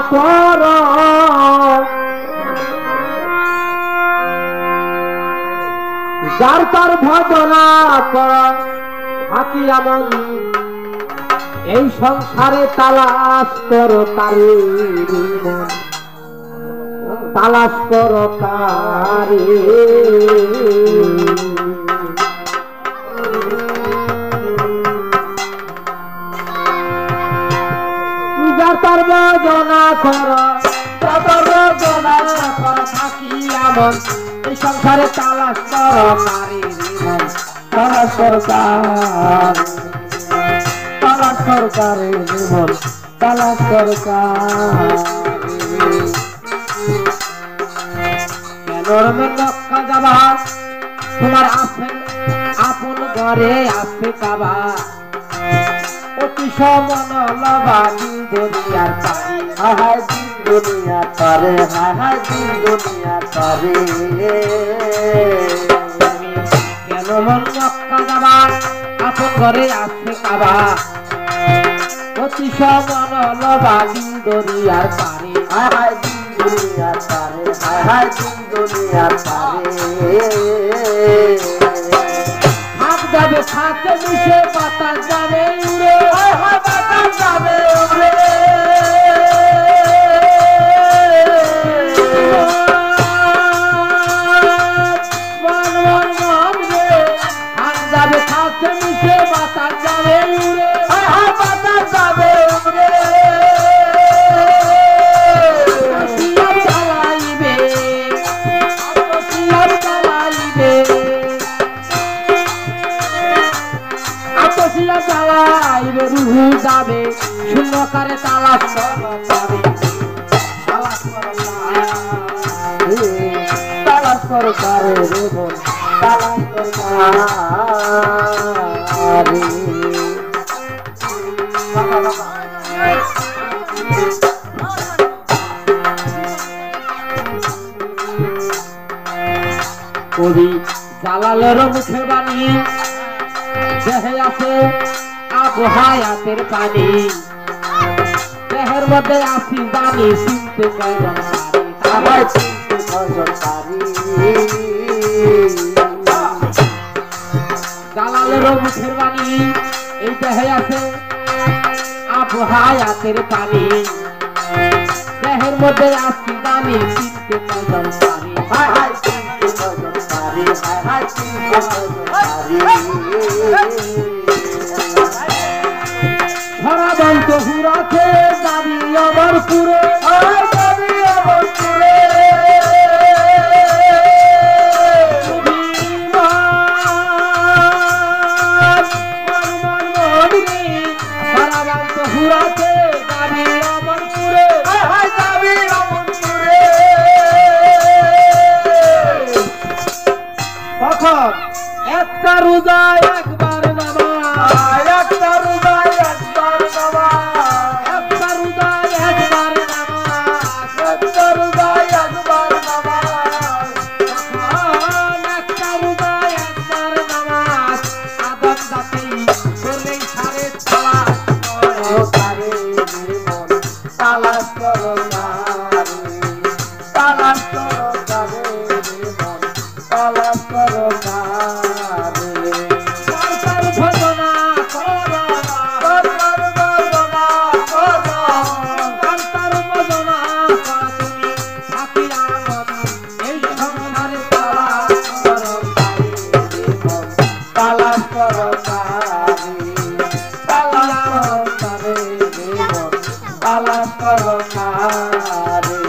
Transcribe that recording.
কর যার তার ভজনা কর হাতি আমন এই সংসারে তালাশ কর তারে তালাশ কর তারে যার তার ভজনা কর যার তার ভজনা কর হাতি আমন এই সংসারে তালাশ কর তারে তালাশ কর তারে তালাশ সরকারে জীবন তালাশ সরকার কেন মক্কা যাবা তোমার আছে আপন ঘরে আছে কাবা অতি সমন লবা দিন দুনিয়ার পারে হায় দিন দুনিয়ার পারে হায় দিন দুনিয়ার পারে কেন মক্কা যাবা আপন ঘরে আছে কাবা অতি সমন লবা দিন দুনিয়ার পারে হায় দিন দুনিয়ার পারে হায় দিন দুনিয়ার পারে হাত যাবে ফাঁকে মিশে বাতাস যাবে উড়ে বাতাস যাবে উড়ে হাত যাবে ফাঁকে মিশে বাতাস যাবে উড়ে বাতাস যাবে উড়ে চালাইবে রুহু যাবে শূন্যকারে তালাশ তালাশ সরকারে রেবন তালাশ সরকারে কবি জালালের মুখে বাণী দেহে আছে আবু হায়াতের পানি দেহের মধ্যে আসি জানি চিনতে কয়জন পারি চিনতে কয়জন পারি জালালের মুখের বাণী এই দেহে আছে আবু হায়াতের পানি দেহের মধ্যে আসি জানি চিনতে কয়জন পারি চিনতে কয়জন পারি চিনতে কয়জন পারি ধরাবন্ত হুরাতে দাবি আমার পুরে দাবি আমার পুরে ধরাবন্ত হুরাতে দাবি আমার পুরে দাবি আমার পুরে তখন একটা রোজা একবার নামাজ একটা রোজা একবার নামাজ একটা রোজা একবার নামাজ একটা রোজা একবার নামাজ একটা রোজা একবার নামাজ আদম জাতি করলেই সারে তালাশ করো তারে জীবন তালাশ করো তালাশ করো তারে জীবন তালাশ করো তালাশ করো